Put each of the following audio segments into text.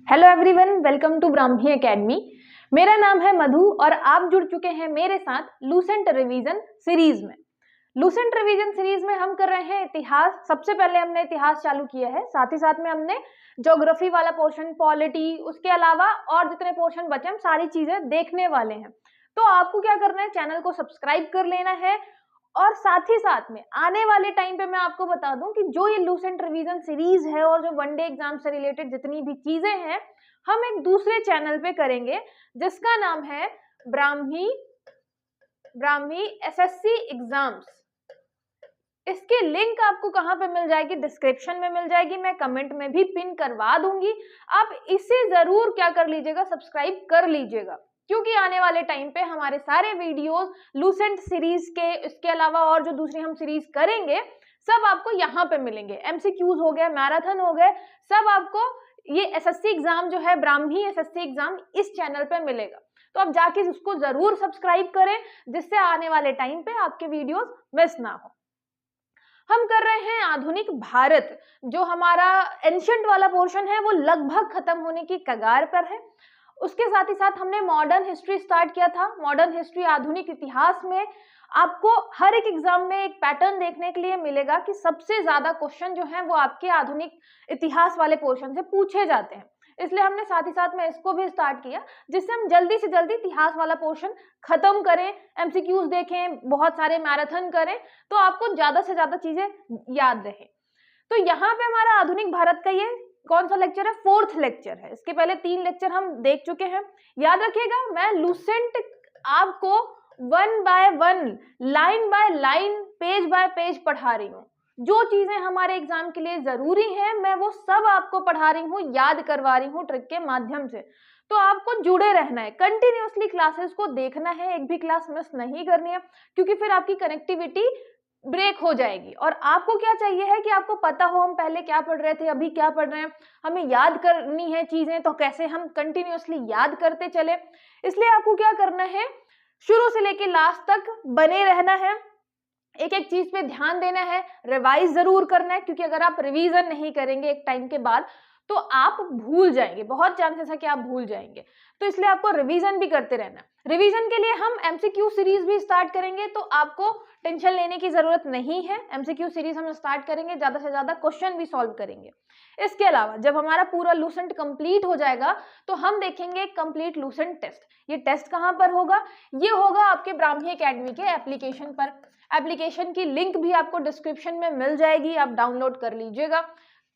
Hello everyone, welcome to Brahmi academy. मेरा नाम है मधु और आप जुड़ चुके हैं मेरे साथ लूसेंट रिवीजन सीरीज में। लूसेंट रिवीजन सीरीज में हम कर रहे हैं इतिहास। सबसे पहले हमने इतिहास चालू किया है, साथ ही साथ में हमने ज्योग्राफी वाला पोर्शन, पॉलिटी, उसके अलावा और जितने पोर्शन बचे हम सारी चीजें देखने वाले हैं। तो आपको क्या करना है, चैनल को सब्सक्राइब कर लेना है और साथ ही साथ में आने वाले टाइम पे मैं आपको बता दूं कि जो ये लूसेंट रिवीजन सीरीज है और जो वनडे एग्जाम से रिलेटेड जितनी भी चीजें हैं हम एक दूसरे चैनल पे करेंगे जिसका नाम है ब्राह्मी एसएससी एग्जाम्स। इसकी लिंक आपको कहां पे मिल जाएगी? डिस्क्रिप्शन में मिल जाएगी, मैं कमेंट में भी पिन करवा दूंगी। आप इसे जरूर क्या कर लीजिएगा, सब्सक्राइब कर लीजिएगा, क्योंकि आने वाले टाइम पे हमारे सारे वीडियोस लूसेंट सीरीज के, इसके अलावा और जो दूसरी हम सीरीज करेंगे सब आपको यहाँ पे मिलेंगे। एमसीक्यूज हो गए, मैराथन हो गए, सब आपको ये एसएससी एग्जाम जो है, ब्राह्मी एसएससी एग्जाम, इस चैनल पे मिलेगा। तो आप जाके उसको जरूर सब्सक्राइब करें जिससे आने वाले टाइम पे आपके वीडियोस मिस ना हो। हम कर रहे हैं आधुनिक भारत। जो हमारा एंशिएंट वाला पोर्शन है वो लगभग खत्म होने की कगार पर है। उसके साथ ही साथ हमने मॉडर्न हिस्ट्री स्टार्ट किया था। मॉडर्न हिस्ट्री, आधुनिक इतिहास में आपको हर एक एग्जाम में एक पैटर्न देखने के लिए मिलेगा कि सबसे ज्यादा क्वेश्चन जो हैं वो आपके आधुनिक इतिहास वाले पोर्शन से पूछे जाते हैं। इसलिए हमने साथ ही साथ में इसको भी स्टार्ट किया जिससे हम जल्दी से जल्दी इतिहास वाला पोर्शन खत्म करें, एमसीक्यूज देखें, बहुत सारे मैराथन करें, तो आपको ज्यादा से ज्यादा चीजें याद रहे। तो यहाँ पे हमारा आधुनिक भारत का ये कौन सा लेक्चर है? 4th लेक्चर है। इसके पहले 3 लेक्चर हम देख चुके हैं। याद रखिएगा, मैं लूसेंट आपको 1 by 1, line by line, page by page पढ़ा रही हूँ। जो चीजें हमारे एग्जाम के लिए जरूरी है मैं वो सब आपको पढ़ा रही हूँ, याद करवा रही हूँ ट्रिक के माध्यम से। तो आपको जुड़े रहना है, कंटिन्यूअसली क्लासेस को देखना है, एक भी क्लास मिस नहीं करनी है, क्योंकि फिर आपकी कनेक्टिविटी ब्रेक हो जाएगी। और आपको क्या चाहिए है कि आपको पता हो हम पहले क्या पढ़ रहे थे, अभी क्या पढ़ रहे हैं, हमें याद करनी है चीजें, तो कैसे हम कंटिन्यूअसली याद करते चले। इसलिए आपको क्या करना है, शुरू से लेके लास्ट तक बने रहना है, एक एक चीज पे ध्यान देना है, रिवाइज जरूर करना है, क्योंकि अगर आप रिवीजन नहीं करेंगे एक टाइम के बाद तो आप भूल जाएंगे, बहुत चांसेस है कि आप भूल जाएंगे। तो इसलिए आपको रिवीजन भी करते रहना है। रिवीजन के लिए हम एमसीक्यू सीरीज भी स्टार्ट करेंगे, तो आपको टेंशन लेने की जरूरत नहीं है। एमसीक्यू सीरीज हम स्टार्ट करेंगे, ज्यादा से ज्यादा क्वेश्चन भी सॉल्व करेंगे। इसके अलावा जब हमारा पूरा लूसेंट कंप्लीट हो जाएगा तो हम देखेंगे कंप्लीट लूसेंट टेस्ट। ये टेस्ट कहां पर होगा? ये होगा आपके ब्राह्मी एकेडमी के एप्लीकेशन पर। एप्लीकेशन की लिंक भी आपको डिस्क्रिप्शन में मिल जाएगी, आप डाउनलोड कर लीजिएगा।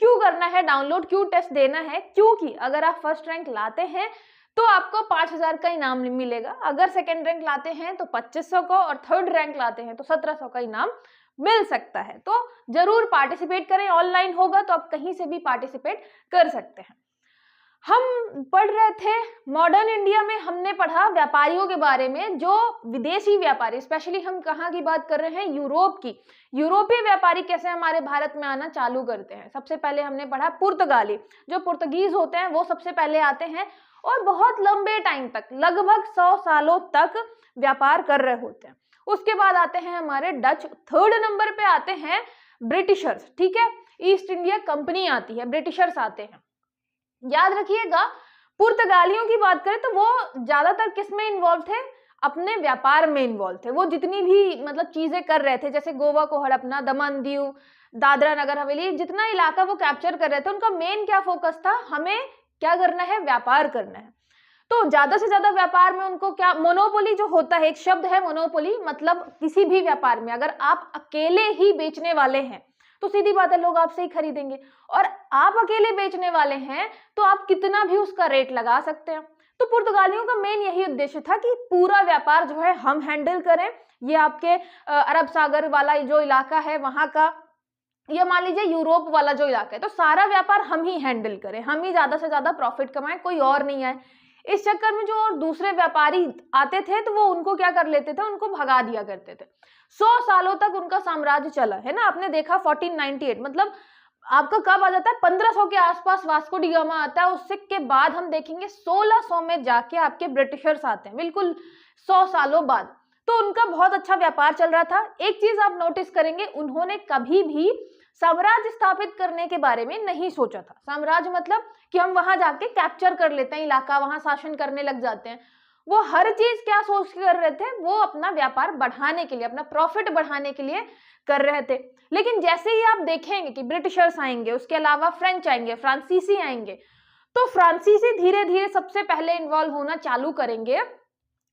क्यों करना है डाउनलोड, क्यों टेस्ट देना है? क्योंकि अगर आप फर्स्ट रैंक लाते हैं तो आपको 5000 का इनाम मिलेगा, अगर सेकेंड रैंक लाते हैं तो 2500 का, और थर्ड रैंक लाते हैं तो 1700 का इनाम मिल सकता है। तो जरूर पार्टिसिपेट करें, ऑनलाइन होगा तो आप कहीं से भी पार्टिसिपेट कर सकते हैं। हम पढ़ रहे थे मॉडर्न इंडिया में, हमने पढ़ा व्यापारियों के बारे में, जो विदेशी व्यापारी, स्पेशली हम कहाँ की बात कर रहे हैं? यूरोप की। यूरोपीय व्यापारी कैसे हमारे भारत में आना चालू करते हैं। सबसे पहले हमने पढ़ा पुर्तगाली, जो पुर्तगीज होते हैं वो सबसे पहले आते हैं और बहुत लंबे टाइम तक, लगभग 100 सालों तक व्यापार कर रहे होते हैं। उसके बाद आते हैं हमारे डच। थर्ड नंबर पे आते हैं ब्रिटिशर्स, ठीक है, ईस्ट इंडिया कंपनी आती है, ब्रिटिशर्स आते हैं। याद रखिएगा, पुर्तगालियों की बात करें तो वो ज्यादातर किस में इन्वॉल्व थे? अपने व्यापार में इन्वॉल्व थे। वो जितनी भी मतलब चीजें कर रहे थे, जैसे गोवा को हड़पना, दमन दीव, दादरा नगर हवेली, जितना इलाका वो कैप्चर कर रहे थे, उनका मेन क्या फोकस था? हमें क्या करना है? व्यापार करना है। तो ज्यादा से ज्यादा व्यापार में उनको क्या, मोनोपोली जो होता है, एक शब्द है मोनोपोली, मतलब किसी भी व्यापार में अगर आप अकेले ही बेचने वाले हैं तो सीधी बात है लोग आपसे ही खरीदेंगे, और आप अकेले बेचने वाले हैं तो आप कितना भी उसका रेट लगा सकते हैं। तो पुर्तगालियों का मेन यही उद्देश्य था कि पूरा व्यापार जो है हम हैंडल करें। ये आपके अरब सागर वाला जो इलाका है वहां का, ये मान लीजिए यूरोप वाला जो इलाका है, तो सारा व्यापार हम ही हैंडल करें, हम ही ज्यादा से ज्यादा प्रॉफिट कमाएं, कोई और नहीं आए। इस चक्कर में जो और दूसरे व्यापारी आते थे तो वो उनको क्या कर लेते थे? उनको भगा दिया करते थे। 100 सालों तक उनका साम्राज्य चला है ना। आपने देखा 1498, मतलब आपका कब आ जाता है? 1500 के आसपास वास्को डी गामा आता है। उससे के बाद हम देखेंगे 1600 में जाके आपके ब्रिटिशर्स आते हैं, बिल्कुल 100 सालों बाद। तो उनका बहुत अच्छा व्यापार चल रहा था। एक चीज आप नोटिस करेंगे, उन्होंने कभी भी साम्राज्य स्थापित करने के बारे में नहीं सोचा था। साम्राज्य मतलब कि हम वहां जाके कैप्चर कर लेते हैं इलाका, वहां शासन करने लग जाते हैं। वो हर चीज क्या सोच कर रहे थे, वो अपना व्यापार बढ़ाने के लिए, अपना प्रॉफिट बढ़ाने के लिए कर रहे थे। लेकिन जैसे ही आप देखेंगे कि ब्रिटिशर्स आएंगे, उसके अलावा फ्रेंच आएंगे, फ्रांसीसी आएंगे, तो फ्रांसीसी धीरे धीरे सबसे पहले इन्वॉल्व होना चालू करेंगे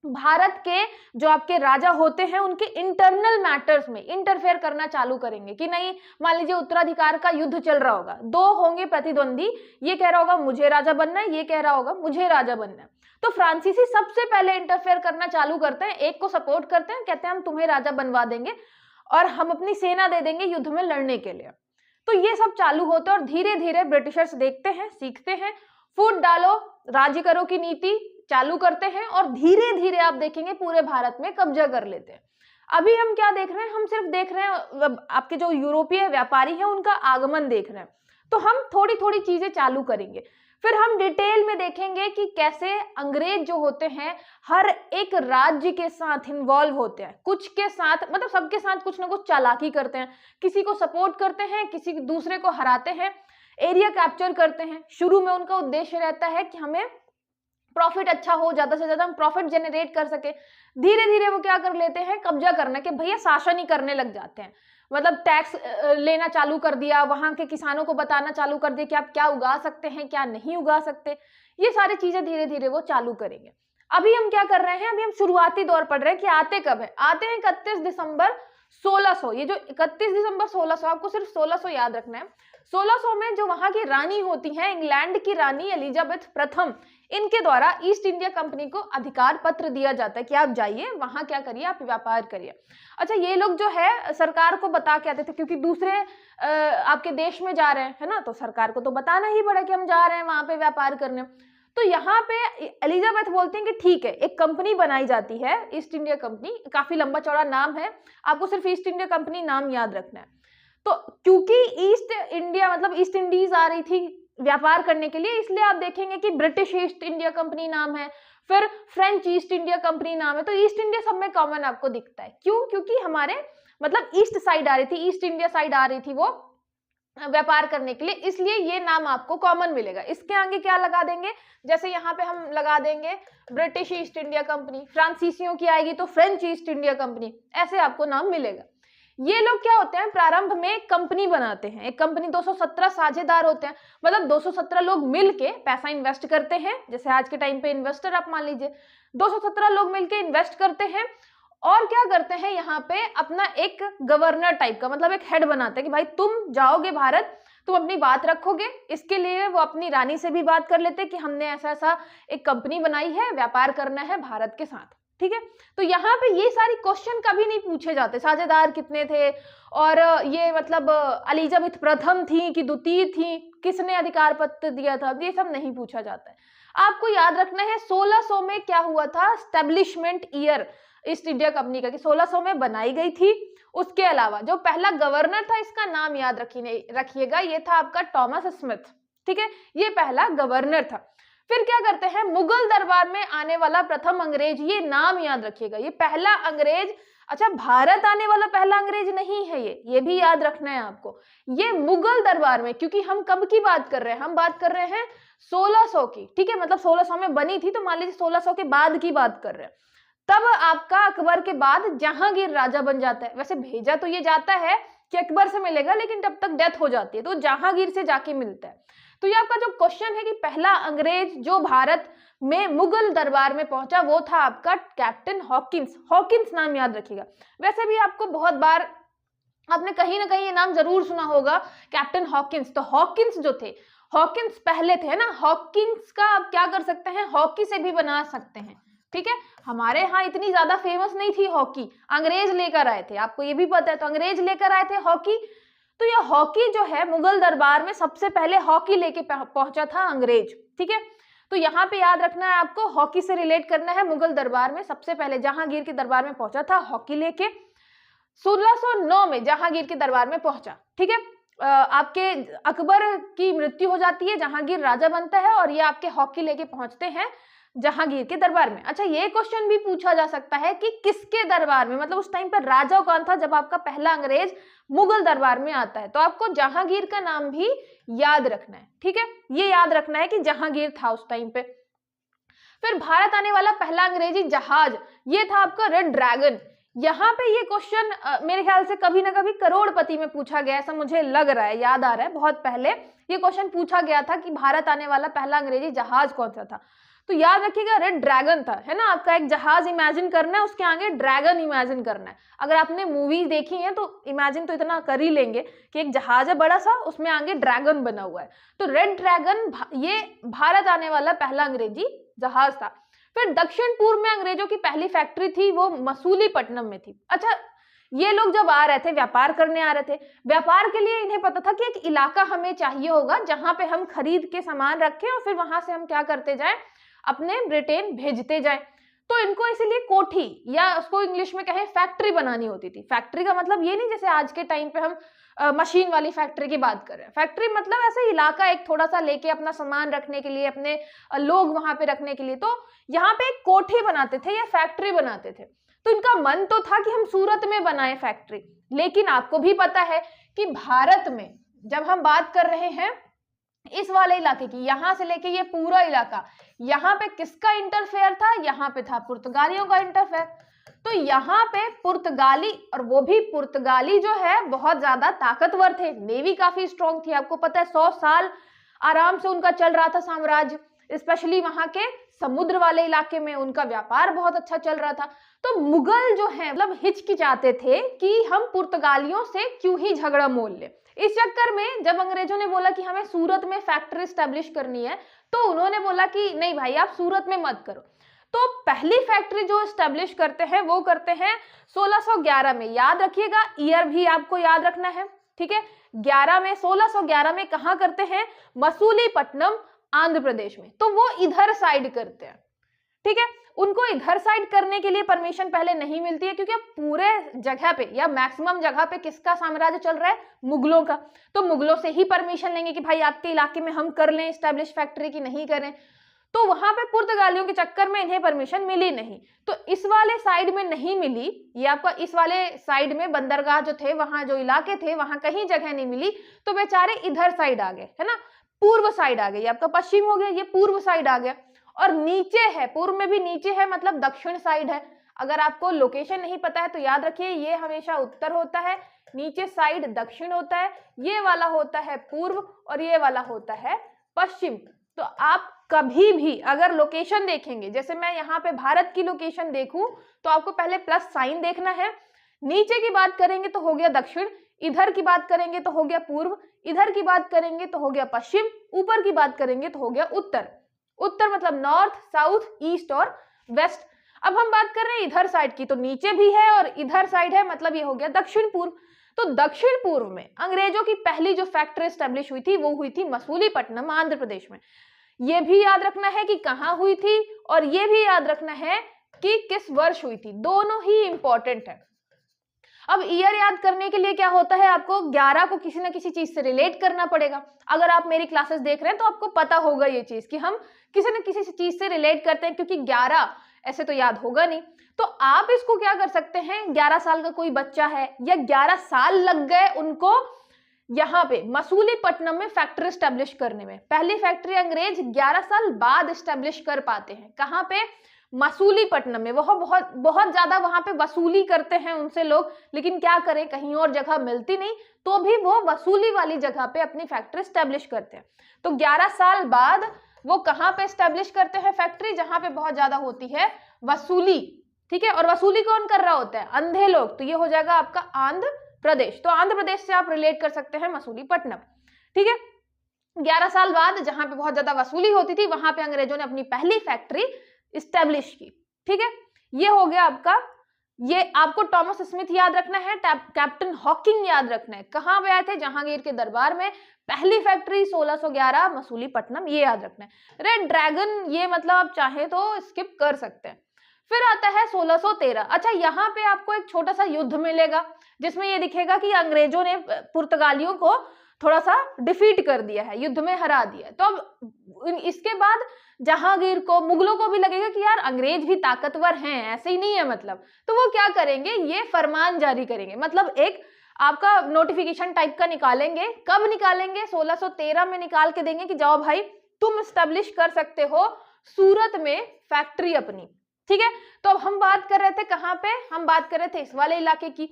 भारत के जो आपके राजा होते हैं उनके इंटरनल मैटर्स में इंटरफेयर करना चालू करेंगे। कि नहीं, मान लीजिए उत्तराधिकार का युद्ध चल रहा होगा, दो होंगे प्रतिद्वंदी, ये कह रहा होगा मुझे राजा बनना है, ये कह रहा होगा मुझे राजा बनना है, तो फ्रांसीसी सबसे पहले इंटरफेयर करना चालू करते हैं, एक को सपोर्ट करते हैं, कहते हैं हम तुम्हें राजा बनवा देंगे और हम अपनी सेना दे देंगे युद्ध में लड़ने के लिए। तो ये सब चालू होता है और धीरे धीरे ब्रिटिशर्स देखते हैं, सीखते हैं, फूट डालो राज्य करो की नीति चालू करते हैं और धीरे धीरे आप देखेंगे पूरे भारत में कब्जा कर लेते हैं। अभी हम क्या देख रहे हैं, हम सिर्फ देख रहे हैं आपके जो यूरोपीय व्यापारी हैं उनका आगमन देख रहे हैं। तो हम थोड़ी थोड़ी चीजें चालू करेंगे, फिर हम डिटेल में देखेंगे कि कैसे अंग्रेज जो होते हैं हर एक राज्य के साथ इन्वॉल्व होते हैं, कुछ के साथ मतलब सबके साथ कुछ ना कुछ चालाकी करते हैं, किसी को सपोर्ट करते हैं, किसी दूसरे को हराते हैं, एरिया कैप्चर करते हैं। शुरू में उनका उद्देश्य रहता है कि हमें प्रॉफिट अच्छा हो, ज्यादा से ज्यादा हम प्रॉफिट जनरेट कर सके। धीरे धीरे वो क्या कर लेते हैं, कब्जा करने के भैया शासन ही करने लग जाते हैं, मतलब टैक्स लेना चालू कर दिया, वहां के किसानों को बताना चालू कर दिया कि आप क्या उगा सकते हैं क्या नहीं उगा सकते, ये सारी चीजें धीरे धीरे वो चालू करेंगे। अभी हम क्या कर रहे हैं, अभी हम शुरुआती दौर पढ़ रहे हैं कि आते कब है, आते हैं 31 दिसंबर 1600। ये जो 31 दिसंबर 1600, आपको सिर्फ 1600 याद रखना है। 1600 में जो वहां की रानी होती है, इंग्लैंड की रानी एलिजाबेथ प्रथम, इनके द्वारा ईस्ट इंडिया कंपनी को अधिकार पत्र दिया जाता है कि आप जाइए वहां क्या करिए, आप व्यापार करिए। अच्छा, ये लोग जो है सरकार को बता के आते थे, क्योंकि दूसरे आपके देश में जा रहे हैं, है ना, तो सरकार को तो बताना ही पड़ा कि हम जा रहे हैं वहां पे व्यापार करने। तो यहाँ पे एलिजाबेथ बोलती हैं कि ठीक है, एक कंपनी बनाई जाती है ईस्ट इंडिया कंपनी, काफी लंबा चौड़ा नाम है, आपको सिर्फ ईस्ट इंडिया कंपनी नाम याद रखना है। तो क्योंकि ईस्ट इंडिया मतलब ईस्ट इंडीज आ रही थी व्यापार करने के लिए, इसलिए आप देखेंगे कि ब्रिटिश ईस्ट इंडिया कंपनी नाम है, फिर फ्रेंच ईस्ट इंडिया कंपनी नाम है। तो ईस्ट इंडिया सब में कॉमन आपको दिखता है, क्यों, क्योंकि हमारे मतलब ईस्ट साइड आ रही थी, ईस्ट इंडिया साइड आ रही थी वो व्यापार करने के लिए, इसलिए ये नाम आपको कॉमन मिलेगा। इसके आगे क्या लगा देंगे, जैसे यहाँ पे हम लगा देंगे ब्रिटिश ईस्ट इंडिया कंपनी, फ्रांसीसियों की आएगी तो फ्रेंच ईस्ट इंडिया कंपनी, ऐसे आपको नाम मिलेगा। ये लोग क्या होते हैं, प्रारंभ में कंपनी बनाते हैं, एक कंपनी 217 साझेदार होते हैं, मतलब 217 लोग मिलके पैसा इन्वेस्ट करते हैं, जैसे आज के टाइम पे इन्वेस्टर आप मान लीजिए 217 लोग मिलके इन्वेस्ट करते हैं और क्या करते हैं, यहाँ पे अपना एक गवर्नर टाइप का मतलब एक हेड बनाते हैं कि भाई तुम जाओगे भारत, तुम अपनी बात रखोगे। इसके लिए वो अपनी रानी से भी बात कर लेते हैं कि हमने ऐसा ऐसा एक कंपनी बनाई है, व्यापार करना है भारत के साथ, ठीक है। तो यहाँ पे ये सारी क्वेश्चन कभी नहीं पूछे जाते, साझेदार कितने थे और ये मतलब एलिजाबेथ प्रथम थी कि द्वितीय थी, किसने अधिकार पत्र दिया था, ये सब नहीं पूछा जाता है। आपको याद रखना है 1600 में क्या हुआ था, establishment year east India company का, कि 1600 में बनाई गई थी। उसके अलावा जो पहला गवर्नर था, इसका नाम याद रखिएगा, ये था आपका टॉमस स्मिथ, ठीक है, ये पहला गवर्नर था। फिर क्या करते हैं, मुगल दरबार में आने वाला प्रथम अंग्रेज, ये नाम याद रखिएगा, ये पहला अंग्रेज, अच्छा भारत आने वाला पहला अंग्रेज नहीं है ये भी याद रखना है आपको, ये मुगल दरबार में, क्योंकि हम कब की बात कर रहे हैं, हम बात कर रहे हैं 1600 की, ठीक है, मतलब 1600 में बनी थी, तो मान लीजिए 1600 के बाद की बात कर रहे हैं। तब आपका अकबर के बाद जहांगीर राजा बन जाता है। वैसे भेजा तो ये जाता है कि अकबर से मिलेगा, लेकिन तब तक डेथ हो जाती है तो जहांगीर से जाके मिलता है। तो ये आपका जो क्वेश्चन है कि पहला अंग्रेज जो भारत में मुगल दरबार में पहुंचा वो था आपका कैप्टन हॉकिंस। हॉकिंस नाम याद रखिएगा। वैसे भी आपको बहुत बार आपने कहीं ना कहीं ये नाम जरूर सुना होगा, कैप्टन हॉकिंस। तो हॉकिंस जो थे, हॉकिंस पहले थे ना, हॉकिंस का आप क्या कर सकते हैं, हॉकी से भी बना सकते हैं, ठीक है। हमारे यहाँ इतनी ज्यादा फेमस नहीं थी हॉकी, अंग्रेज लेकर आए थे, आपको ये भी पता है, तो अंग्रेज लेकर आए थे हॉकी। तो ये हॉकी जो है मुगल दरबार में सबसे पहले हॉकी लेके पहुंचा था अंग्रेज, ठीक है। तो यहाँ पे याद रखना है आपको, हॉकी से रिलेट करना है। मुगल दरबार में सबसे पहले जहांगीर के दरबार में पहुंचा था हॉकी लेके, 1609 में जहांगीर के दरबार में पहुंचा, ठीक है। आपके अकबर की मृत्यु हो जाती है, जहांगीर राजा बनता है और ये आपके हॉकी लेके पहुंचते हैं जहांगीर के दरबार में। अच्छा, ये क्वेश्चन भी पूछा जा सकता है कि किसके दरबार में, मतलब उस टाइम पर राजा कौन था जब आपका पहला अंग्रेज मुगल दरबार में आता है। तो आपको जहांगीर का नाम भी याद रखना है, ठीक है, ये याद रखना है कि जहांगीर था उस टाइम पे। फिर भारत आने वाला पहला अंग्रेजी जहाज, ये था आपका रेड ड्रैगन। यहाँ पे ये क्वेश्चन मेरे ख्याल से कभी ना कभी करोड़पति में पूछा गया, ऐसा मुझे लग रहा है, याद आ रहा है, बहुत पहले ये क्वेश्चन पूछा गया था कि भारत आने वाला पहला अंग्रेजी जहाज कौन सा था। तो याद रखिएगा रेड ड्रैगन था, है ना। आपका एक जहाज इमेजिन करना है, उसके आगे ड्रैगन इमेजिन करना है। अगर आपने मूवी देखी है तो इमेजिन तो इतना कर ही लेंगे कि एक जहाज है बड़ा सा, उसमें आगे ड्रैगन बना हुआ है। तो रेड ड्रैगन ये भारत आने वाला पहला अंग्रेजी जहाज था। फिर दक्षिण पूर्व में अंग्रेजों की पहली फैक्ट्री थी, वो मसूलीपट्टनम में थी। अच्छा, ये लोग जब आ रहे थे, व्यापार करने आ रहे थे, व्यापार के लिए इन्हें पता था कि एक इलाका हमें चाहिए होगा जहां पे हम खरीद के सामान रखें और फिर वहां से हम क्या करते जाएं, अपने ब्रिटेन भेजते जाएं। तो इनको इसीलिए कोठी या उसको इंग्लिश में कहें फैक्ट्री बनानी होती थी। फैक्ट्री का मतलब ये नहीं जैसे आज के टाइम पे हम मशीन वाली फैक्ट्री की बात कर रहे हैं। फैक्ट्री मतलब ऐसे इलाका एक थोड़ा सा लेके अपना सामान रखने के लिए, अपने लोग वहां पे रखने के लिए। तो यहाँ पे एक कोठी बनाते थे या फैक्ट्री बनाते थे। तो इनका मन तो था कि हम सूरत में बनाए फैक्ट्री, लेकिन आपको भी पता है कि भारत में जब हम बात कर रहे हैं इस वाले इलाके की, यहां से लेके ये पूरा इलाका, यहाँ पे किसका इंटरफेयर था, यहाँ पे था पुर्तगालियों का इंटरफेयर। तो यहाँ पे पुर्तगाली, और वो भी पुर्तगाली जो है बहुत ज्यादा ताकतवर थे, नेवी काफी स्ट्रॉन्ग थी। आपको पता है 100 साल आराम से उनका चल रहा था साम्राज्य, स्पेशली वहां के समुद्र वाले इलाके में उनका व्यापार बहुत अच्छा चल रहा था। तो मुगल जो है मतलब हिचकिचाते थे कि हम पुर्तगालियों से क्यों ही झगड़ा मोल ले। इस चक्कर में जब अंग्रेजों ने बोला कि हमें सूरत में फैक्ट्री स्टैब्लिश करनी है, तो उन्होंने बोला कि नहीं भाई, आप सूरत में मत करो। तो पहली फैक्ट्री जो स्टैब्लिश करते हैं वो करते हैं 1611 में। याद रखिएगा, ईयर भी आपको याद रखना है, ठीक है। 1611 में कहां करते हैं, मसूलीपट्टनम आंध्र प्रदेश में। तो वो इधर साइड करते हैं, ठीक है। उनको इधर साइड करने के लिए परमिशन पहले नहीं मिलती है, क्योंकि अब पूरे जगह पे या मैक्सिमम जगह पे किसका साम्राज्य चल रहा है, मुगलों का। तो मुगलों से ही परमिशन लेंगे कि भाई आपके इलाके में हम कर लें स्टैब्लिश फैक्ट्री की, नहीं करें। तो वहां पे पुर्तगालियों के चक्कर में इन्हें परमिशन मिली नहीं। तो इस वाले साइड में नहीं मिली, ये आपका इस वाले साइड में बंदरगाह जो थे, वहां जो इलाके थे, वहां कहीं जगह नहीं मिली। तो बेचारे इधर साइड आ गए, है ना, पूर्व साइड आ गई। ये आपका पश्चिम हो गया, ये पूर्व साइड आ गया। और नीचे है, पूर्व में भी नीचे है, मतलब दक्षिण साइड है। अगर आपको लोकेशन नहीं पता है तो याद रखिए, ये हमेशा उत्तर होता है, नीचे साइड दक्षिण होता है, ये वाला होता है पूर्व और ये वाला होता है पश्चिम। तो आप कभी भी अगर लोकेशन देखेंगे, जैसे मैं यहाँ पे भारत की लोकेशन देखूं, तो आपको पहले प्लस साइन देखना है। नीचे की बात करेंगे तो हो गया दक्षिण, इधर की बात करेंगे तो हो गया पूर्व, इधर की बात करेंगे तो हो गया पश्चिम, ऊपर की बात करेंगे तो हो गया उत्तर। उत्तर मतलब नॉर्थ, साउथ, ईस्ट और वेस्ट। अब हम बात कर रहे हैं इधर साइड की, तो नीचे भी है और इधर साइड है, मतलब ये हो गया दक्षिण पूर्व। तो दक्षिण पूर्व में अंग्रेजों की पहली जो फैक्ट्री स्टैब्लिश हुई थी वो हुई थी मसूलीपट्टनम आंध्र प्रदेश में। ये भी याद रखना है कि कहां हुई थी, और ये भी याद रखना है कि किस वर्ष हुई थी, दोनों ही इंपॉर्टेंट है। अब ईयर याद करने के लिए क्या होता है, आपको 11 को किसी ना किसी चीज से रिलेट करना पड़ेगा। अगर आप मेरी क्लासेस देख रहे हैं तो आपको पता होगा ये चीज कि हम किसी न किसी चीज से रिलेट करते हैं, क्योंकि 11 ऐसे तो याद होगा नहीं। तो आप इसको क्या कर सकते हैं, 11 साल का कोई बच्चा है या 11 साल लग गए उनको यहाँ पे मसूलीपट्टनम में फैक्ट्री स्टैब्लिश करने में। पहली फैक्ट्री अंग्रेज 11 साल बाद स्टैब्लिश कर पाते हैं। कहाँ पे, मसूलीपट्टनम में। वह बहुत ज्यादा वहां पे वसूली करते हैं उनसे लोग, लेकिन क्या करें, कहीं और जगह मिलती नहीं, तो भी वो वसूली वाली जगह पे अपनी फैक्ट्री स्टैब्लिश करते हैं। तो 11 साल बाद वो कहाँ पे स्टैब्लिश करते हैं फैक्ट्री, जहां पे बहुत ज्यादा होती है वसूली, ठीक है। और वसूली कौन कर रहा होता है, अंधे लोग। तो ये हो जाएगा आपका आंध्र प्रदेश। तो आंध्र प्रदेश से आप रिलेट कर सकते हैं मसूलीपट्टनम, ठीक है। 11 साल बाद जहां पे बहुत ज्यादा वसूली होती थी, वहां पे अंग्रेजों ने अपनी पहली फैक्ट्री स्टैब्लिश की, ठीक है। ये हो गया आपका, ये आपको टॉमस स्मिथ याद रखना है, कैप्टन हॉकिंग याद रखना है। कहां पे आए थे, जहांगीर के दरबार में। पहली फैक्ट्री 1611 मसूलीपट्टनम, ये याद रखना है। रेड ड्रैगन ये मतलब आप चाहे तो स्किप कर सकते हैं। फिर आता है 1613। अच्छा, यहाँ पे आपको एक छोटा सा युद्ध मिलेगा जिसमें ये दिखेगा कि अंग्रेजों ने पुर्तगालियों को थोड़ा सा डिफीट कर दिया है, युद्ध में हरा दिया है। तो अब इसके बाद जहांगीर को, मुगलों को भी लगेगा कि यार अंग्रेज भी ताकतवर हैं, ऐसे ही नहीं है मतलब, तो वो क्या करेंगे, ये फरमान जारी करेंगे, मतलब एक आपका नोटिफिकेशन टाइप का निकालेंगे। कब निकालेंगे, 1613 में निकाल के देंगे कि जाओ भाई तुम स्टैब्लिश कर सकते हो सूरत में फैक्ट्री अपनी, ठीक है। तो अब हम बात कर रहे थे कहाँ पे, हम बात कर रहे थे इस वाले इलाके की,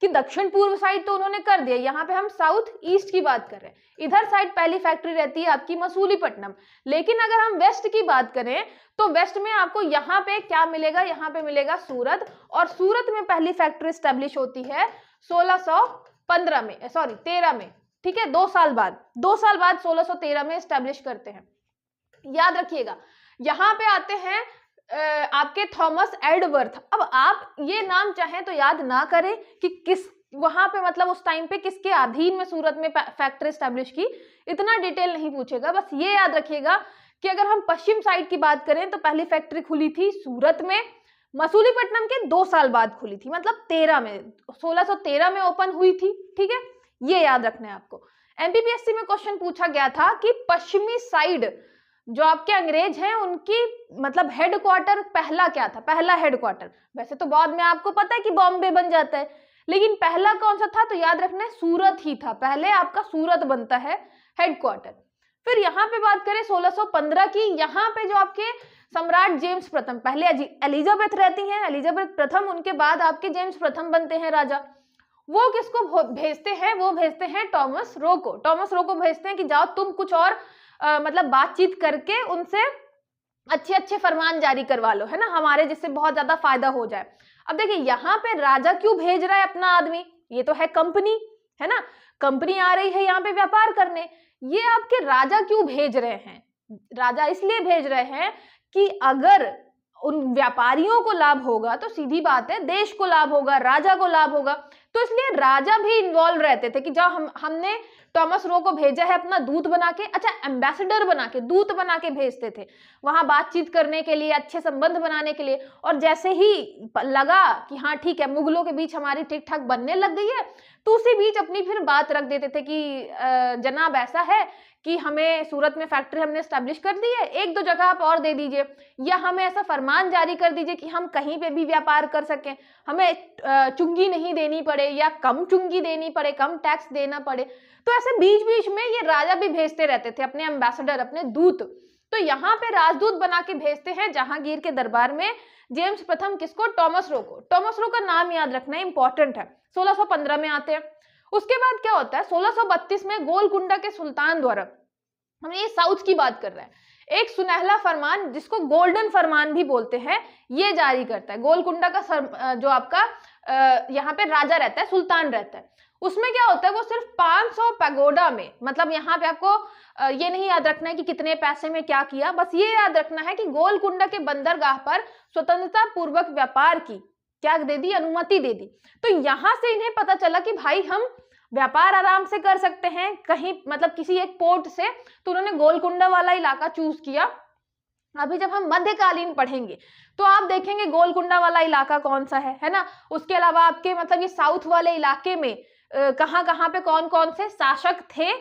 कि दक्षिण पूर्व साइड तो उन्होंने कर दिया, यहाँ पे हम साउथ ईस्ट की बात कर रहे हैं। इधर साइड पहली फैक्ट्री रहती है आपकी मसूलीपट्टनम, लेकिन अगर हम वेस्ट की बात करें तो वेस्ट में आपको यहाँ पे क्या मिलेगा, यहाँ पे मिलेगा सूरत, और सूरत में पहली फैक्ट्री स्टैब्लिश होती है 1615 में, सॉरी 13 में, ठीक है, 2 साल बाद 1613 में स्टैब्लिश करते हैं। याद रखिएगा यहाँ पे आते हैं आपके थॉमस एडवर्थ। अब आप ये नाम चाहें तो याद ना करें कि किस वहां पे मतलब उस टाइम पे किसके अधीन में सूरत में फैक्ट्री स्टैब्लिश की, इतना डिटेल नहीं पूछेगा, बस ये याद रखिएगा कि अगर हम पश्चिम साइड की बात करें तो पहली फैक्ट्री खुली थी सूरत में, मसूलीपट्टनम के 2 साल बाद खुली थी, मतलब 13 में, 1613 में ओपन हुई थी, ठीक है, ये याद रखना है आपको। एमपीपीएससी में क्वेश्चन पूछा गया था कि पश्चिमी साइड जो आपके अंग्रेज हैं उनकी मतलब हेडक्वार्टर पहला क्या था, पहला हेडक्वार्टर, वैसे तो बाद में आपको पता है कि बॉम्बे बन जाता है, लेकिन पहला कौन सा था, तो याद रखना है सूरत ही था, पहले आपका सूरत बनता है हेडक्वार्टर। फिर यहाँ पे बात करें 1615 की, यहाँ पे जो आपके सम्राट जेम्स प्रथम, पहले एलिजाबेथ रहती हैं, एलिजाबेथ प्रथम, उनके बाद आपके जेम्स प्रथम बनते हैं राजा, वो किसको भेजते हैं, वो भेजते हैं टॉमस रो को, टॉमस रो को भेजते हैं कि जाओ तुम कुछ और मतलब बातचीत करके उनसे अच्छे अच्छे फरमान जारी करवा लो, है ना, हमारे जिससे बहुत ज्यादा फायदा हो जाए। अब देखिए यहाँ पे राजा क्यों भेज रहा है अपना आदमी, ये तो है कंपनी, है ना, कंपनी आ रही है यहाँ पे व्यापार करने, ये आपके राजा क्यों भेज रहे हैं, राजा इसलिए भेज रहे हैं कि अगर उन व्यापारियों को लाभ होगा तो सीधी बात है देश को लाभ होगा, राजा को लाभ होगा, तो इसलिए राजा भी इन्वॉल्व रहते थे कि जब हमने टॉमस रो को भेजा है अपना दूत बना के, अच्छा एम्बेसडर बना के, दूत बना के भेजते थे वहां बातचीत करने के लिए, अच्छे संबंध बनाने के लिए, और जैसे ही लगा कि हाँ ठीक है मुगलों के बीच हमारी ठीक ठाक बनने लग गई है, तो उसी बीच अपनी फिर बात रख देते थे कि जनाब ऐसा है कि हमें सूरत में फैक्ट्री हमने स्टैब्लिश कर दी है, 1-2 जगह आप और दे दीजिए, या हमें ऐसा फरमान जारी कर दीजिए कि हम कहीं पे भी व्यापार कर सकें, हमें चुंगी नहीं देनी पड़े या कम चुंगी देनी पड़े, कम टैक्स देना पड़े। तो ऐसे बीच बीच में ये राजा भी भेजते रहते थे अपने एम्बेसडर, अपने दूत। तो यहाँ पे राजदूत बना के भेजते हैं जहांगीर के दरबार में जेम्स प्रथम, किसको, टॉमस रो को। टॉमस रो का नाम याद रखना इंपॉर्टेंट है। 1615 में आते हैं। उसके बाद क्या होता है, 1632 में गोलकुंडा के सुल्तान द्वारा, हम ये साउथ की बात कर रहे हैं, एक सुनहला फरमान जिसको गोल्डन फरमान भी बोलते हैं, ये जारी करता है। गोलकुंडा का जो आपका यहाँ पे राजा रहता है, सुल्तान रहता है, उसमें क्या होता है, वो सिर्फ 500 पैगोडा में, मतलब यहाँ पे आपको ये नहीं याद रखना है कि कितने पैसे में क्या किया, बस ये याद रखना है कि गोलकुंडा के बंदरगाह पर स्वतंत्रता पूर्वक व्यापार की क्या दे दी, अनुमति दे दी। तो यहाँ से इन्हें पता चला कि भाई हम व्यापार आराम से कर सकते हैं कहीं, मतलब किसी एक पोर्ट से, तो उन्होंने गोलकुंडा वाला इलाका चूज किया। अभी जब हम मध्यकालीन पढ़ेंगे तो आप देखेंगे गोलकुंडा वाला इलाका कौन सा है ना। उसके अलावा आपके मतलब ये साउथ वाले इलाके में कहाँ कहाँ पे कौन कौन से शासक थे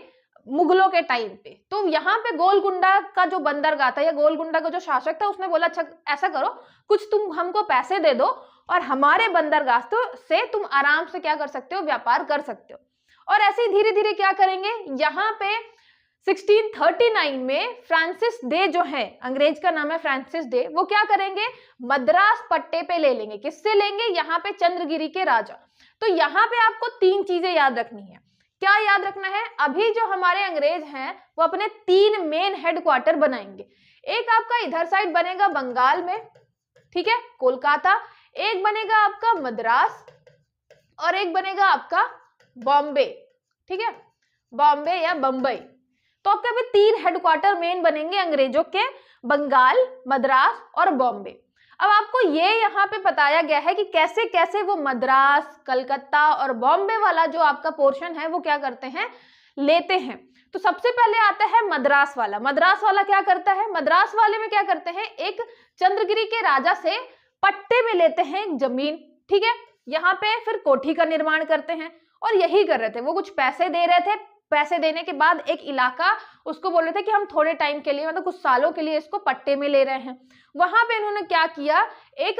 मुगलों के टाइम पे, तो यहाँ पे गोलकुंडा का जो बंदरगाह था या गोलकुंडा का जो शासक था उसने बोला अच्छा ऐसा करो, कुछ तुम हमको पैसे दे दो और हमारे बंदरगाह से तुम आराम से क्या कर सकते हो, व्यापार कर सकते हो। और ऐसे ही धीरे धीरे क्या करेंगे, यहाँ पे 1639 में फ्रांसिस डे जो है, अंग्रेज का नाम है फ्रांसिस डे, वो क्या करेंगे, मद्रास पट्टे पे ले लेंगे। किससे लेंगे, यहाँ पे चंद्रगिरी के राजा। तो यहाँ पे आपको 3 चीजें याद रखनी है। क्या याद रखना है, अभी जो हमारे अंग्रेज हैं वो अपने 3 मेन हेडक्वार्टर बनाएंगे। एक आपका इधर साइड बनेगा बंगाल में, ठीक है, कोलकाता, एक बनेगा आपका मद्रास, और एक बनेगा आपका बॉम्बे, ठीक है, बॉम्बे या बंबई। तो आपके अभी 3 हेडक्वार्टर मेन बनेंगे अंग्रेजों के, बंगाल, मद्रास और बॉम्बे। अब आपको ये यहाँ पे बताया गया है कि कैसे कैसे वो मद्रास, कलकत्ता और बॉम्बे वाला जो आपका पोर्शन है वो क्या करते हैं, लेते हैं। तो सबसे पहले आता है मद्रास वाला। मद्रास वाला क्या करता है, मद्रास वाले में क्या करते हैं, एक चंद्रगिरी के राजा से पट्टे में लेते हैं एक जमीन, ठीक है, यहाँ पे फिर कोठी का निर्माण करते हैं। और यही कर रहे थे, वो कुछ पैसे दे रहे थे पैसे देने के बाद एक इलाका उसको बोल रहे थे कि हम थोड़े टाइम के लिए मतलब कुछ सालों के लिए इसको पट्टे में ले रहे हैं। वहां पे इन्होंने क्या किया, एक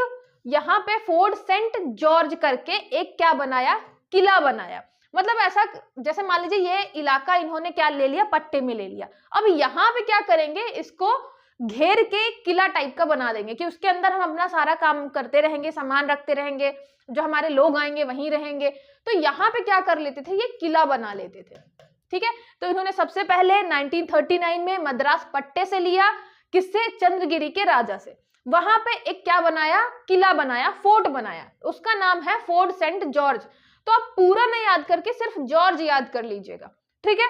यहाँ पे फोर्ट सेंट जॉर्ज करके एक क्या बनाया, किला बनाया। मतलब ऐसा जैसे मान लीजिए ये इलाका इन्होंने क्या ले लिया, पट्टे में ले लिया। अब यहाँ पे क्या करेंगे, इसको घेर के किला टाइप का बना देंगे कि उसके अंदर हम अपना सारा काम करते रहेंगे, सामान रखते रहेंगे, जो हमारे लोग आएंगे वहीं रहेंगे। तो यहाँ पे क्या कर लेते थे, ये किला बना लेते थे। ठीक है, तो इन्होंने सबसे पहले 1939 में मद्रास पट्टे से लिया, किससे, चंद्रगिरी के राजा से। वहां पे एक क्या बनाया, किला बनाया, फोर्ट बनाया, उसका नाम है फोर्ट सेंट जॉर्ज। तो आप पूरा नहीं याद करके सिर्फ जॉर्ज याद कर लीजिएगा। ठीक है,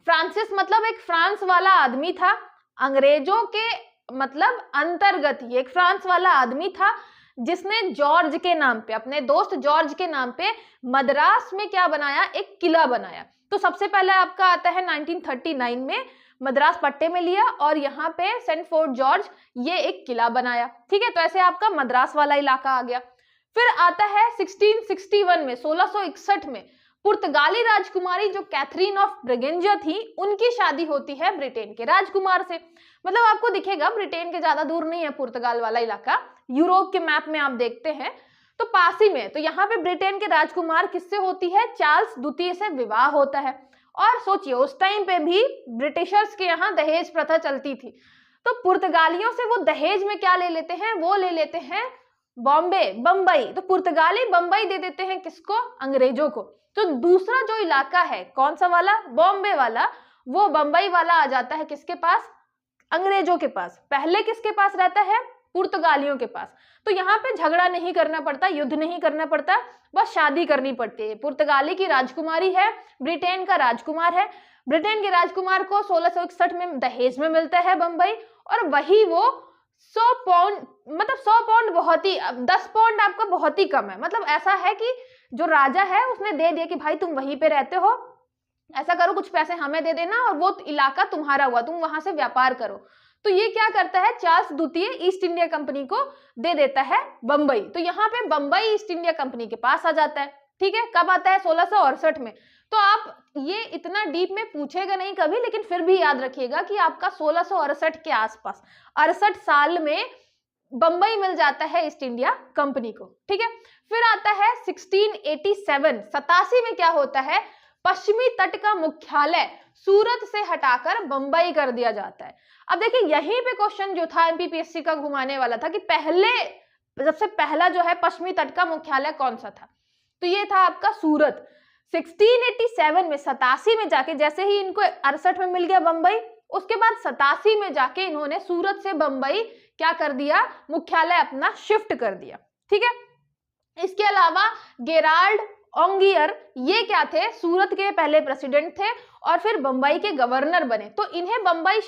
फ्रांसिस मतलब एक फ्रांस वाला आदमी था, अंग्रेजों के मतलब अंतर्गत ही एक फ्रांस वाला आदमी था, जिसने जॉर्ज के नाम पे, अपने दोस्त जॉर्ज के नाम पे मद्रास में क्या बनाया, एक किला बनाया। तो सबसे पहले आपका आता है 1939 में मद्रास पट्टे में लिया और यहाँ पे सेंट फोर्ट जॉर्ज ये एक किला बनाया। ठीक है, तो ऐसे आपका मद्रास वाला इलाका आ गया। फिर आता है 1661 में, 1661 में पुर्तगाली राजकुमारी जो कैथरीन ऑफ ब्रिगेंजा थी, उनकी शादी होती है ब्रिटेन के राजकुमार से। मतलब आपको दिखेगा ब्रिटेन के ज्यादा दूर नहीं है पुर्तगाल वाला इलाका, यूरोप के मैप में आप देखते हैं तो पास ही में। तो यहाँ पे ब्रिटेन के राजकुमार किससे होती है, चार्ल्स द्वितीय से विवाह होता है। और सोचिए उस टाइम पे भी ब्रिटिशर्स के यहाँ दहेज प्रथा चलती थी, तो पुर्तगालियों से वो दहेज में क्या ले लेते हैं, वो ले लेते हैं बॉम्बे, बंबई। तो पुर्तगाली बंबई दे देते हैं किसको, अंग्रेजों को। तो दूसरा जो इलाका है कौन सा वाला, बॉम्बे वाला, वो बंबई वाला आ जाता है किसके पास, अंग्रेजों के पास। पहले किसके पास रहता है, पुर्तगालियों के पास। तो यहाँ पे झगड़ा नहीं करना पड़ता, युद्ध नहीं करना पड़ता, बस शादी करनी पड़ती है। पुर्तगाली की राजकुमारी है, ब्रिटेन का राजकुमार है, ब्रिटेन के राजकुमार को 1661 में दहेज में मिलता है बंबई, और वही वो 100 पाउंड, मतलब 100 पाउंड बहुत ही, 10 पाउंड आपका बहुत ही कम है। मतलब ऐसा है कि जो राजा है उसने दे दिया कि भाई तुम वहीं पे रहते हो, ऐसा करो कुछ पैसे हमें दे देना और वो इलाका तुम्हारा हुआ, तुम वहां से व्यापार करो। तो ये क्या करता है, चार्ल्स द्वितीय ईस्ट इंडिया कंपनी को दे देता है बंबई। तो यहाँ पे बंबई ईस्ट इंडिया कंपनी के पास आ जाता है। ठीक है, कब आता है, 1668 में। तो आप ये इतना डीप में पूछेगा नहीं कभी, लेकिन फिर भी याद रखिएगा कि आपका 1668 के आसपास 68 साल में बंबई मिल जाता है ईस्ट इंडिया कंपनी को। ठीक है, फिर आता है 1687, 87 में क्या होता है, पश्चिमी तट का मुख्यालय सूरत से हटाकर बंबई कर दिया जाता है। अब देखिए यहीं पे क्वेश्चन जो था एमपीपीएससी का घुमाने वाला था कि पहले, सबसे पहला जो है पश्चिमी तट का मुख्यालय कौन सा था, तो ये था आपका सूरत। 1687 में, 87 में जाके, जैसे ही इनको 68 में मिल गया बंबई, उसके बाद 87 में जाके इन्होंने सूरत से बंबई क्या कर दिया, मुख्यालय अपना शिफ्ट कर दिया। ठीक है, इसके अलावा गेराल्ड ओंगियर ये क्या थे, सूरत के पहले प्रेसिडेंट थे और फिर बंबई के गवर्नर बने। तो इन्होंने बंबई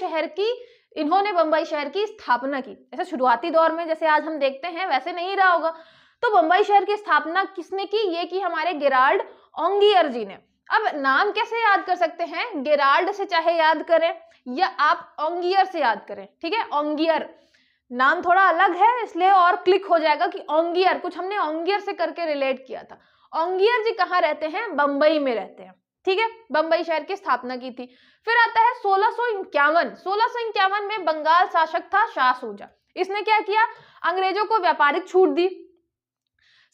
शहर की स्थापना की। ऐसे शुरुआती दौर में जैसे आज हम देखते हैं वैसे नहीं रहा होगा। तो बंबई शहर की स्थापना किसने की, ये की हमारे गेराल्ड ओंगियर जी ने। अब नाम कैसे याद कर सकते हैं, गेराल्ड से चाहे याद करें या आप ओंगियर से याद करें। ठीक है, ओंगियर नाम थोड़ा अलग है इसलिए और क्लिक हो जाएगा कि ओंगियर, कुछ हमने ओंगियर से करके रिलेट किया था। ओंगियर जी कहाँ रहते हैं, बंबई में रहते हैं। ठीक है, बंबई शहर की स्थापना की थी। फिर आता है 1651 में बंगाल शासक था शाह सूजा। इसने क्या किया, अंग्रेजों को व्यापारिक छूट दी।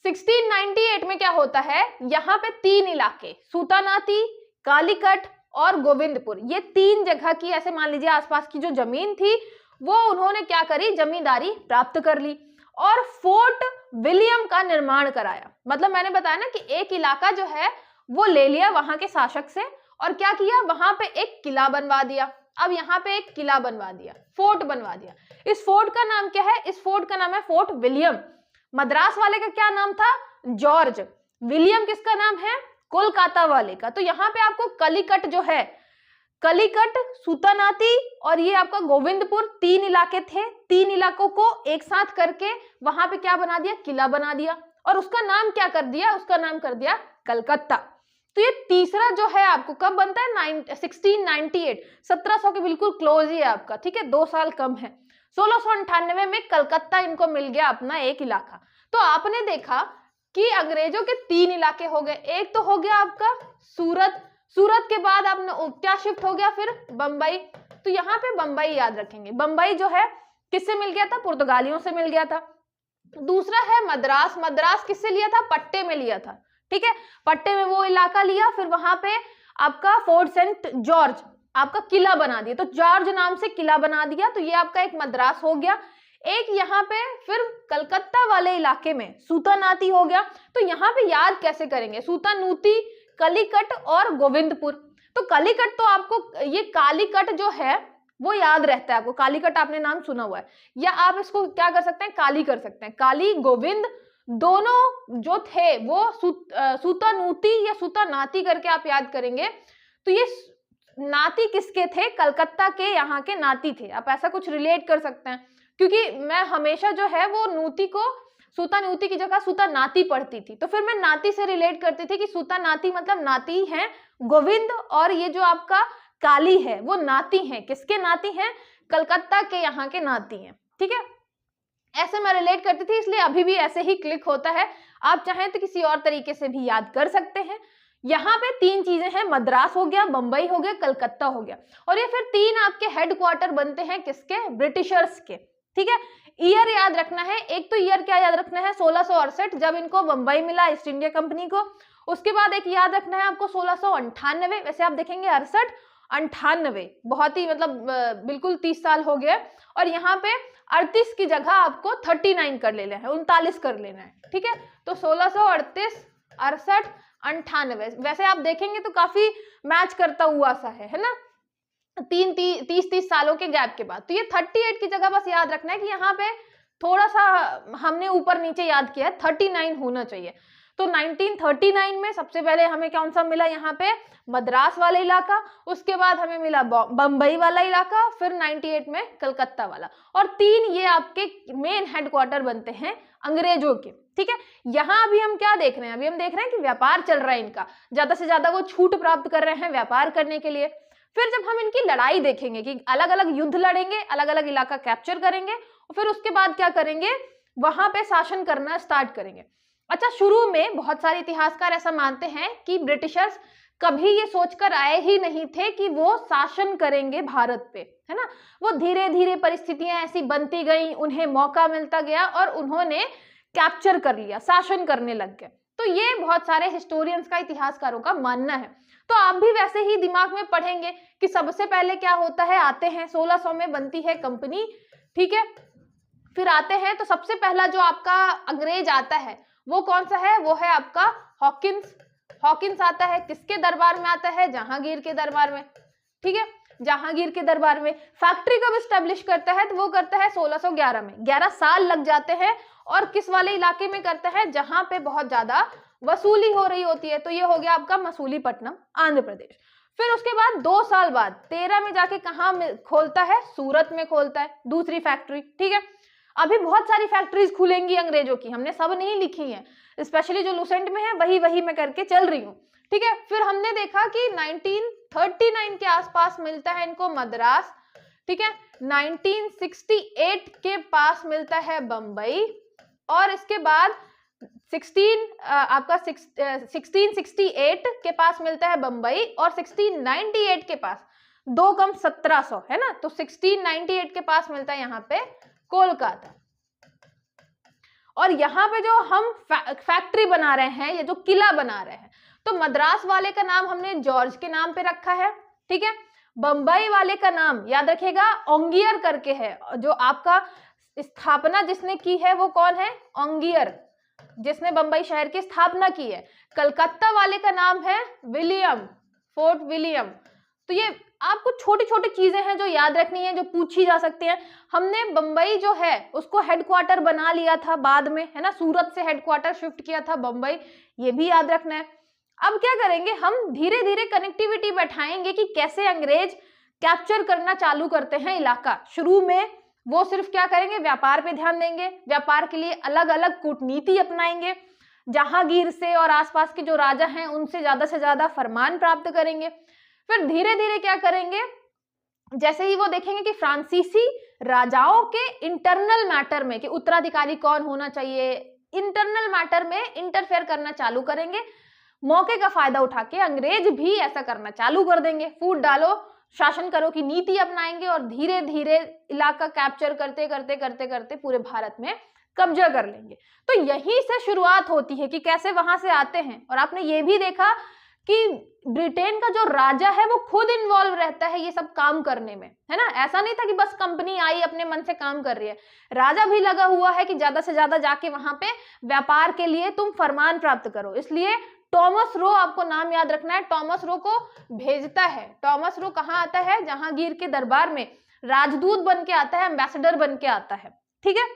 1698 में क्या होता है, यहाँ पे 3 इलाके, सूतानाती, कालीकट और गोविंदपुर, ये 3 जगह की, ऐसे मान लीजिए आसपास की जो जमीन थी वो उन्होंने क्या करी, जमींदारी प्राप्त कर ली और फोर्ट विलियम का निर्माण कराया। मतलब मैंने बताया ना कि एक इलाका जो है वो ले लिया वहां के शासक से और क्या किया, वहां पे एक किला बनवा दिया। अब यहाँ पे एक किला बनवा दिया, फोर्ट बनवा दिया। इस फोर्ट का नाम क्या है, इस फोर्ट का नाम है फोर्ट विलियम। मद्रास वाले का क्या नाम था, जॉर्ज। विलियम किसका नाम है, कोलकाता वाले का। तो यहाँ पे आपको कलिकट जो है, कलिकट, सूतानाती और ये आपका गोविंदपुर, 3 इलाके थे। 3 इलाकों को एक साथ करके वहां पे क्या बना दिया, किला बना दिया और उसका नाम क्या कर दिया, उसका नाम कर दिया कलकत्ता। तो ये तीसरा जो है आपको कब बनता है, 1698, 1700 के बिल्कुल क्लोज ही है आपका। ठीक है, 2 साल कम है। 1698 में कलकत्ता इनको मिल गया अपना एक इलाका। तो आपने देखा कि अंग्रेजों के 3 इलाके हो गए। एक तो हो गया आपका सूरत, सूरत के बाद आपने क्या शिफ्ट हो गया फिर बंबई, तो यहाँ पे बंबई याद रखेंगे। बंबई जो है किससे मिल गया था, पुर्तगालियों से मिल गया था। दूसरा है मद्रास, मद्रास किससे लिया था, पट्टे में लिया था, ठीक है, पट्टे में वो इलाका लिया, फिर वहां पे आपका फोर्ट सेंट जॉर्ज आपका किला बना दिया, तो जॉर्ज नाम से किला बना दिया, तो ये आपका एक मद्रास हो गया। एक यहाँ पे फिर कलकत्ता वाले इलाके में सूतानाती हो गया, तो यहाँ पे याद कैसे करेंगे, सूतानूती, कलिकट और गोविंदपुर। तो कलिकट तो आपको, ये कालीकट जो है वो याद रहता है आपको, कालीकट आपने नाम सुना हुआ है, या आप इसको क्या कर सकते हैं, काली कर सकते हैं। काली गोविंद दोनों जो थे वो सूतानूती या सूतानाती करके आप याद करेंगे। तो ये नाती किसके थे, कलकत्ता के यहाँ के नाती थे, आप ऐसा कुछ रिलेट कर सकते हैं, क्योंकि मैं हमेशा जो है वो नूती को सूतानूती की जगह सूतानाती पढ़ती थी, तो फिर मैं नाती से रिलेट करती थी कि सूतानाती मतलब नाती हैं गोविंद, और ये जो आपका काली है वो नाती हैं, किसके नाती हैं, कलकत्ता के यहाँ के नाती हैं, ठीक है। ऐसे मैं रिलेट करती थी, इसलिए अभी भी ऐसे ही क्लिक होता है। आप चाहें तो किसी और तरीके से भी याद कर सकते हैं। यहाँ पे तीन चीजें हैं, मद्रास हो गया, बंबई हो गया, कलकत्ता हो गया, और ये फिर तीन आपके हेडक्वार्टर बनते हैं किसके, ब्रिटिशर्स के, ठीक है। ईयर याद रखना है, एक तो ईयर क्या याद रखना है, 1668 जब इनको बंबई मिला ईस्ट इंडिया कंपनी को। उसके बाद एक याद रखना है आपको 1698, वैसे आप देखेंगे 68 98, बहुत ही मतलब बिल्कुल 30 साल हो गए, और यहाँ पे 38 की जगह आपको 39 कर लेना है, 39 कर लेना है, ठीक है। तो 1638 68 98, वैसे आप देखेंगे तो काफी मैच करता हुआ सा है ना, 30 सालों के गैप के बाद। तो ये 38 की जगह बस याद रखना है कि यहाँ पे थोड़ा सा हमने ऊपर नीचे याद किया है, 39 होना चाहिए। तो 1939 में सबसे पहले हमें कौन सा मिला, यहाँ पे मद्रास वाला इलाका, उसके बाद हमें मिला बंबई वाला इलाका, फिर 98 में कलकत्ता वाला, और तीन ये आपके मेन हेडक्वार्टर बनते हैं अंग्रेजों के, ठीक है। यहाँ अभी हम क्या देख रहे हैं, अभी हम देख रहे हैं कि व्यापार चल रहा है इनका, ज्यादा से ज्यादा वो छूट प्राप्त कर रहे हैं व्यापार करने के लिए। फिर जब हम इनकी लड़ाई देखेंगे कि अलग अलग युद्ध लड़ेंगे, अलग अलग इलाका कैप्चर करेंगे, और फिर उसके बाद क्या करेंगे, वहां पे शासन करना स्टार्ट करेंगे। अच्छा, शुरू में बहुत सारे इतिहासकार ऐसा मानते हैं कि ब्रिटिशर्स कभी ये सोचकर आए ही नहीं थे कि वो शासन करेंगे भारत पे, है ना। वो धीरे धीरे परिस्थितियां ऐसी बनती गई, उन्हें मौका मिलता गया और उन्होंने कैप्चर कर लिया, शासन करने लग गए। तो ये बहुत सारे हिस्टोरियंस का, इतिहासकारों का मानना है। तो आप भी वैसे ही दिमाग में पढ़ेंगे कि सबसे पहले क्या होता है, आते हैं 1600 में बनती है कंपनी, ठीक है। फिर आते हैं तो सबसे पहला जो आपका अंग्रेज आता है वो कौन सा है, वो है आपका हॉकिंस। हॉकिंस आता है, किसके दरबार में आता है, जहांगीर के दरबार में, ठीक है, जहांगीर के दरबार में। फैक्ट्री कब स्टैब्लिश करता है, तो वो करता है 1611 में, 11 साल लग जाते हैं, और किस वाले इलाके में करता है, जहां पे बहुत ज्यादा वसूली हो रही होती है, तो ये हो गया आपका मसूलीपट्टनम, आंध्र प्रदेश। फिर उसके बाद 2 साल बाद 13 में जाके कहाँ खोलता है, सूरत में खोलता है दूसरी फैक्ट्री, ठीक है। अभी बहुत सारी फैक्ट्रीज खुलेंगी अंग्रेजों की, हमने सब नहीं लिखी हैं, स्पेशली जो लुसेंट में है वही मैं करके चल रही हूँ, ठीक है। फिर हमने देखा कि 1939 के आसपास मिलता है इनको मद्रास, ठीक है। 1968 के पास मिलता है बंबई, और इसके बाद 1668 के पास मिलता है बंबई, और 1698 के पास 2 कम 1700 है ना, तो 1698 के पास मिलता है यहाँ पे कोलकाता। और यहाँ पे जो हम फैक्ट्री बना रहे हैं, ये जो किला बना रहे हैं, तो मद्रास वाले का नाम हमने जॉर्ज के नाम पे रखा है, ठीक है। बंबई वाले का नाम याद रखिएगा ओंगियर करके है, जो आपका स्थापना जिसने की है वो कौन है, ओंगियर, जिसने बंबई शहर की स्थापना की है। कलकत्ता वाले का नाम है विलियम, फोर्ट विलियम। तो ये आपको छोटी छोटी चीजें हैं जो याद रखनी है, जो पूछी जा सकती हैं। हमने बंबई जो है उसको हेडक्वार्टर बना लिया था बाद में, है ना, सूरत से हेडक्वार्टर शिफ्ट किया था बंबई, ये भी याद रखना है। अब क्या करेंगे, हम धीरे धीरे कनेक्टिविटी बैठाएंगे कि कैसे अंग्रेज कैप्चर करना चालू करते हैं इलाका। शुरू में वो सिर्फ क्या करेंगे, व्यापार पे ध्यान देंगे, व्यापार के लिए अलग अलग कूटनीति अपनाएंगे, जहांगीर से और आसपास के जो राजा हैं उनसे ज्यादा से ज्यादा फरमान प्राप्त करेंगे। फिर धीरे धीरे क्या करेंगे, जैसे ही वो देखेंगे कि फ्रांसीसी राजाओं के इंटरनल मैटर में, कि उत्तराधिकारी कौन होना चाहिए, इंटरनल मैटर में इंटरफेयर करना चालू करेंगे। मौके का फायदा उठा के अंग्रेज भी ऐसा करना चालू कर देंगे। फूट डालो, शासन करो की नीति अपनाएंगे और धीरे धीरे इलाका कैप्चर करते करते करते करते पूरे भारत में कब्जा कर लेंगे। तो यहीं से शुरुआत होती है कि कैसे वहां से आते हैं। और आपने ये भी देखा कि ब्रिटेन का जो राजा है वो खुद इन्वॉल्व रहता है ये सब काम करने में, है ना। ऐसा नहीं था कि बस कंपनी आई अपने मन से काम कर रही है, राजा भी लगा हुआ है कि ज्यादा से ज्यादा जाके वहां पे व्यापार के लिए तुम फरमान प्राप्त करो। इसलिए टॉमस रो, आपको नाम याद रखना है, टॉमस रो को भेजता है। टॉमस रो कहाँ आता है? जहांगीर के दरबार में राजदूत बन के आता है, एम्बेसडर बन के आता है, ठीक है,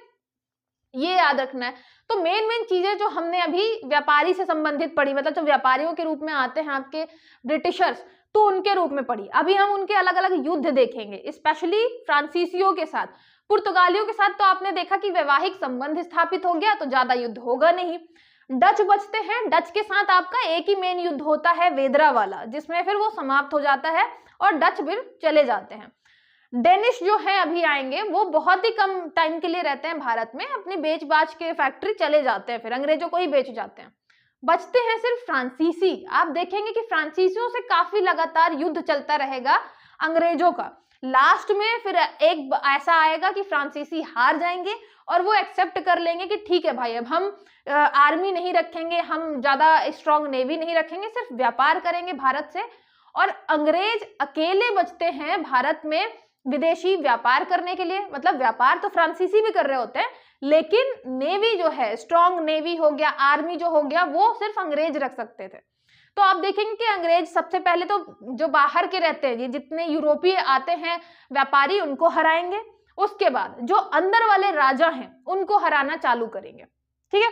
ये याद रखना है। तो मेन चीजें जो हमने अभी व्यापारी से संबंधित पढ़ी, मतलब जो व्यापारियों के रूप में आते हैं आपके ब्रिटिशर्स, तो उनके रूप में पढ़ी। अभी हम उनके अलग अलग युद्ध देखेंगे, स्पेशली फ्रांसीसियों के साथ, पुर्तगालियों के साथ। तो आपने देखा कि वैवाहिक संबंध स्थापित हो गया तो ज्यादा युद्ध होगा नहीं। डच बचते हैं, डच के साथ आपका एक ही मेन युद्ध होता है, वेदरा वाला, जिसमें फिर वो समाप्त हो जाता है और डच फिर चले जाते हैं। डेनिश जो है अभी आएंगे, वो बहुत ही कम टाइम के लिए रहते हैं भारत में, अपनी बेच बाच के फैक्ट्री चले जाते हैं, फिर अंग्रेजों को ही बेच जाते हैं। बचते हैं सिर्फ फ्रांसीसी। आप देखेंगे कि फ्रांसीसियों से काफी लगातार युद्ध चलता रहेगा अंग्रेजों का। लास्ट में फिर एक ऐसा आएगा कि फ्रांसीसी हार जाएंगे और वो एक्सेप्ट कर लेंगे कि ठीक है भाई, अब हम आर्मी नहीं रखेंगे, हम ज्यादा स्ट्रॉन्ग नेवी नहीं रखेंगे, सिर्फ व्यापार करेंगे भारत से। और अंग्रेज अकेले बचते हैं भारत में विदेशी व्यापार करने के लिए। मतलब व्यापार तो फ्रांसीसी भी कर रहे होते हैं, लेकिन नेवी जो है, स्ट्रॉन्ग नेवी हो गया, आर्मी जो हो गया, वो सिर्फ अंग्रेज रख सकते थे। तो आप देखेंगे कि अंग्रेज सबसे पहले तो जो बाहर के रहते हैं, जितने यूरोपीय आते हैं व्यापारी, उनको हराएंगे। उसके बाद जो अंदर वाले राजा हैं उनको हराना चालू करेंगे, ठीक है।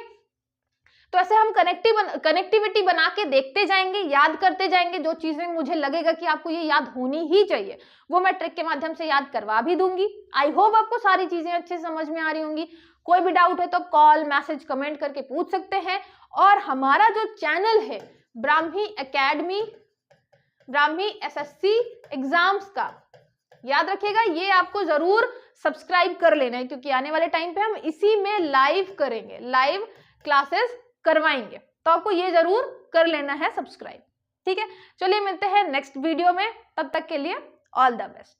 तो ऐसे हम कनेक्टिविटी बना के देखते जाएंगे, याद करते जाएंगे। जो चीजें मुझे लगेगा कि आपको ये याद होनी ही चाहिए, वो मैं ट्रिक के माध्यम से याद करवा भी दूंगी। आई होप आपको सारी चीजें अच्छे से समझ में आ रही होंगी। कोई भी डाउट है तो कॉल, मैसेज, कमेंट करके पूछ सकते हैं। और हमारा जो चैनल है Brahmi academy, Brahmi SSC exams का, याद रखिएगा, ये आपको जरूर सब्सक्राइब कर लेना है, क्योंकि आने वाले टाइम पे हम इसी में लाइव करेंगे, लाइव क्लासेस करवाएंगे। तो आपको ये जरूर कर लेना है सब्सक्राइब, ठीक है। चलिए मिलते हैं नेक्स्ट वीडियो में, तब तक के लिए ऑल द बेस्ट।